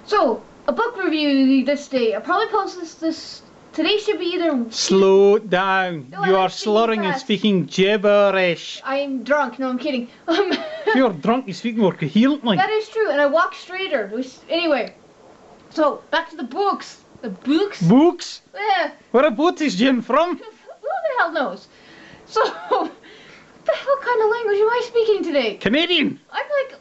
So, a book review this day. I'll probably post this today should be either... Slow down. No, You I'm are slurring and fast. speaking gibberish. I'm drunk. No, I'm kidding. If you're drunk, you speak more coherently. That is true, and I walk straighter. Anyway, so, back to the books. The books? Books? Yeah. Where boat is Jim from? Who the hell knows? So, what the hell kind of language am I speaking today? Canadian. I'm like,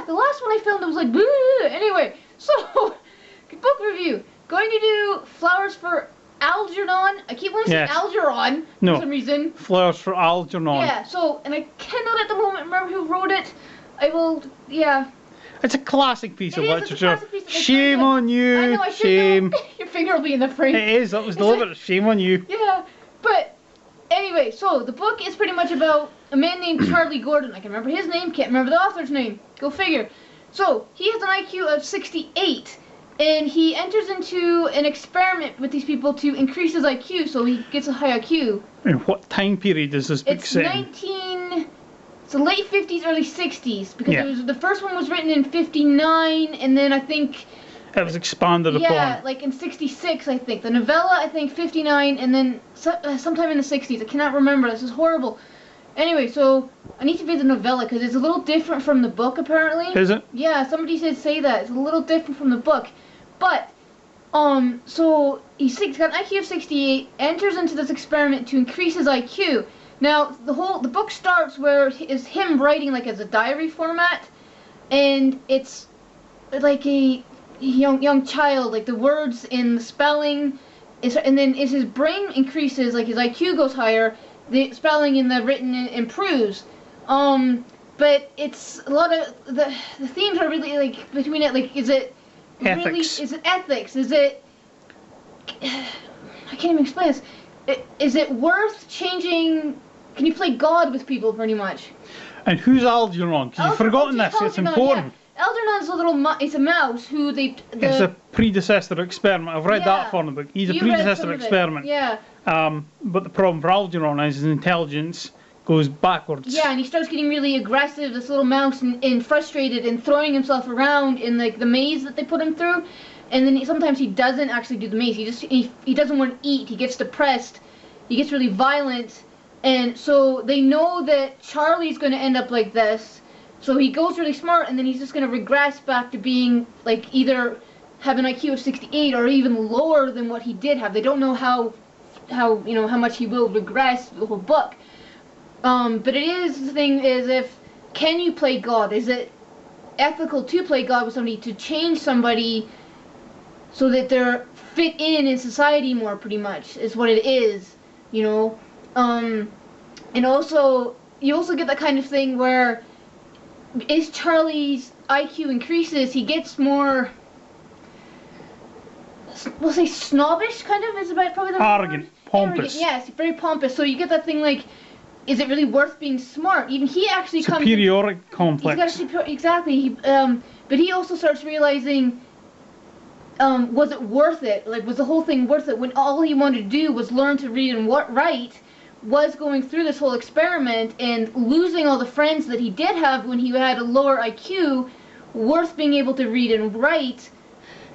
the last one I filmed, I was like, bleh. Anyway, so, book review. Going to do Flowers for Algernon. I keep wanting to say Algernon for some reason. Flowers for Algernon. Yeah, so, and I cannot at the moment remember who wrote it. I will, yeah. It's a classic piece of literature. Shame on you. I know, I should know. Your finger will be in the frame. It is, that was deliberate. Shame on you. Yeah, but anyway, so the book is pretty much about a man named Charlie Gordon. I can remember his name, can't remember the author's name. Go figure. So, he has an IQ of 68, and he enters into an experiment with these people to increase his IQ, so he gets a high IQ. And what time period is this book set in? It's the late 50s, early 60s, because the first one was written in 59, and then I think... It was expanded upon. Yeah, like in 66, I think. The novella, I think, 59, and then sometime in the 60s. I cannot remember. This is horrible. Anyway, so I need to read the novella because it's a little different from the book, apparently. Is it? Yeah, somebody did say that. It's a little different from the book. But, so he's got an IQ of 68, enters into this experiment to increase his IQ. Now, the book starts where is him writing like as a diary format, and it's like a young child, like the words and the spelling and then as his brain increases, like his IQ goes higher, the spelling and the written improves. But it's a lot of the themes are really like between it, like is it ethics. Really, is it ethics? Is it I can't even explain this. Is it worth changing? Can you play God with people pretty much? And who's Algernon? Because you've forgotten this. It's important. Yeah. Algernon's a little it's a mouse who it's a predecessor experiment. I've read that for the book. He's a predecessor experiment. Yeah. But the problem for Algernon is his intelligence goes backwards. Yeah, and he starts getting really aggressive, this little mouse, and frustrated and throwing himself around in like the maze that they put him through. And then sometimes he doesn't actually do the maze. He doesn't want to eat. He gets depressed. He gets really violent. And so they know that Charlie's going to end up like this. So he goes really smart, and then he's just going to regress back to being like either have an IQ of 68 or even lower than what he did have. They don't know how much he will regress the whole book. But it is, the thing is, can you play God? Is it ethical to play God with somebody, to change somebody so that they're fit in society more, pretty much, is what it is, you know? And also, you also get that kind of thing where as Charlie's IQ increases, he gets more, we'll say snobbish, kind of, is about probably the word. Arrogant, pompous. Arrogant, yes, very pompous. So you get that thing like, is it really worth being smart? Even he actually superiority complex. He's got exactly. But he also starts realizing, was it worth it? Like, was the whole thing worth it when all he wanted to do was learn to read and write? Was going through this whole experiment and losing all the friends that he did have when he had a lower IQ, worth being able to read and write?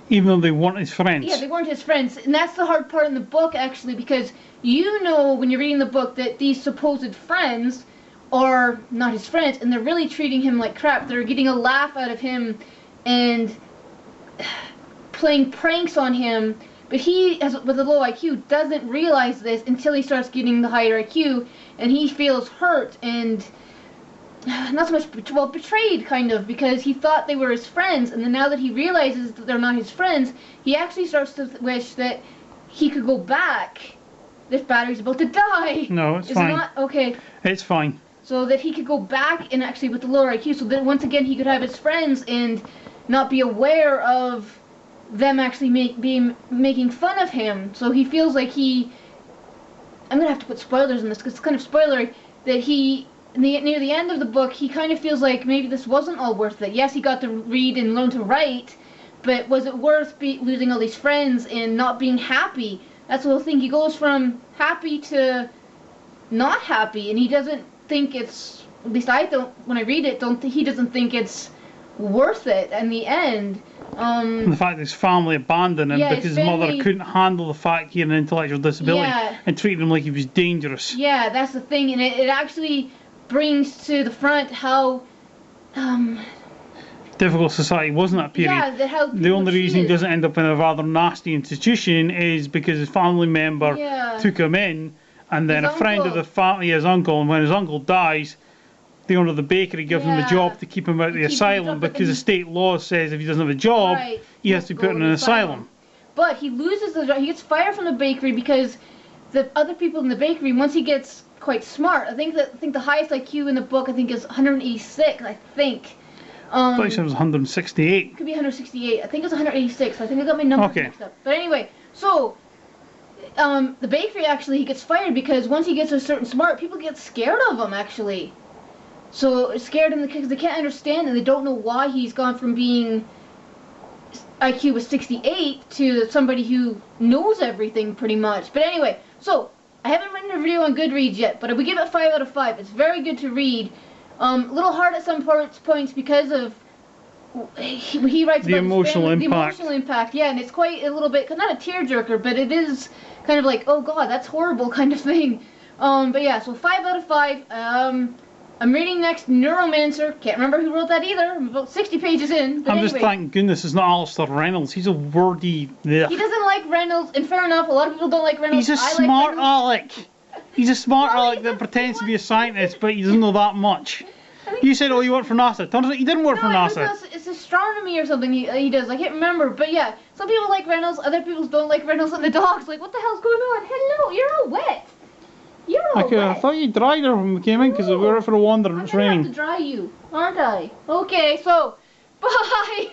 Even though they weren't his friends. Yeah, they weren't his friends. And that's the hard part in the book, actually, because you know when you're reading the book that these supposed friends are not his friends, and they're really treating him like crap. They're getting a laugh out of him and playing pranks on him. But he, with a low IQ, doesn't realize this until he starts getting the higher IQ, and he feels hurt and not so much, well, betrayed, kind of, because he thought they were his friends, and then now that he realizes that they're not his friends, he actually starts to wish that he could go back. This battery's about to die. No, it's fine. Is it not? Okay. It's fine. So that he could go back and actually with the lower IQ, so that once again he could have his friends and not be aware of them actually making fun of him. So he feels like I'm gonna have to put spoilers in this because it's kind of spoilery, that he, near the end of the book, he kind of feels like maybe this wasn't all worth it. Yes, he got to read and learn to write, but was it worth losing all these friends and not being happy? That's the whole thing. He goes from happy to not happy, and he doesn't think it's, at least I don't, when I read it, he doesn't think it's worth it in the end. And the fact that his family abandoned him because his mother couldn't handle the fact he had an intellectual disability and treated him like he was dangerous. Yeah, that's the thing, and it actually brings to the front how difficult society was in that period. Yeah, how the only reason he doesn't end up in a rather nasty institution is because his family member took him in, and then a friend of the family, his uncle, and when his uncle dies, the owner of the bakery gives him a job to keep him out of the asylum because the state law says if he doesn't have a job, he has to be put in an asylum. But he loses the job. He gets fired from the bakery because the other people in the bakery, once he gets quite smart, I think the highest IQ in the book is 186. I think. I thought you said it was 168. Could be 168. I think it's 186. I think I got my numbers mixed up. But anyway, so the bakery he gets fired because once he gets a certain smart, people get scared of him actually. So scared him because they can't understand and they don't know why he's gone from being IQ was 68 to somebody who knows everything pretty much. But anyway, so I haven't written a video on Goodreads yet, but we give it 5 out of 5. It's very good to read. A little hard at some points because of he writes the about emotional impact. The emotional impact, yeah, and it's quite a little bit, not a tearjerker, but it is kind of like, oh god, that's horrible kind of thing. But yeah, so 5 out of 5. I'm reading next Neuromancer. Can't remember who wrote that either. I'm about 60 pages in. But just thank goodness it's not Alistair Reynolds. He's a wordy. He doesn't like Reynolds, and fair enough. A lot of people don't like Reynolds. He's a smart aleck. He's a smart aleck that pretends to be a scientist, but he doesn't know that much. You said, oh, you work for NASA. Turns out he didn't work for NASA. It's astronomy or something he does. I can't remember. But yeah, some people like Reynolds, other people don't like Reynolds and the dogs. Like, what the hell's going on? Hello, you're all wet. You're all wet. I thought you dried her when we came in because we were out for a wander and it's raining. I'm going to have to dry you, aren't I? Okay, so, bye.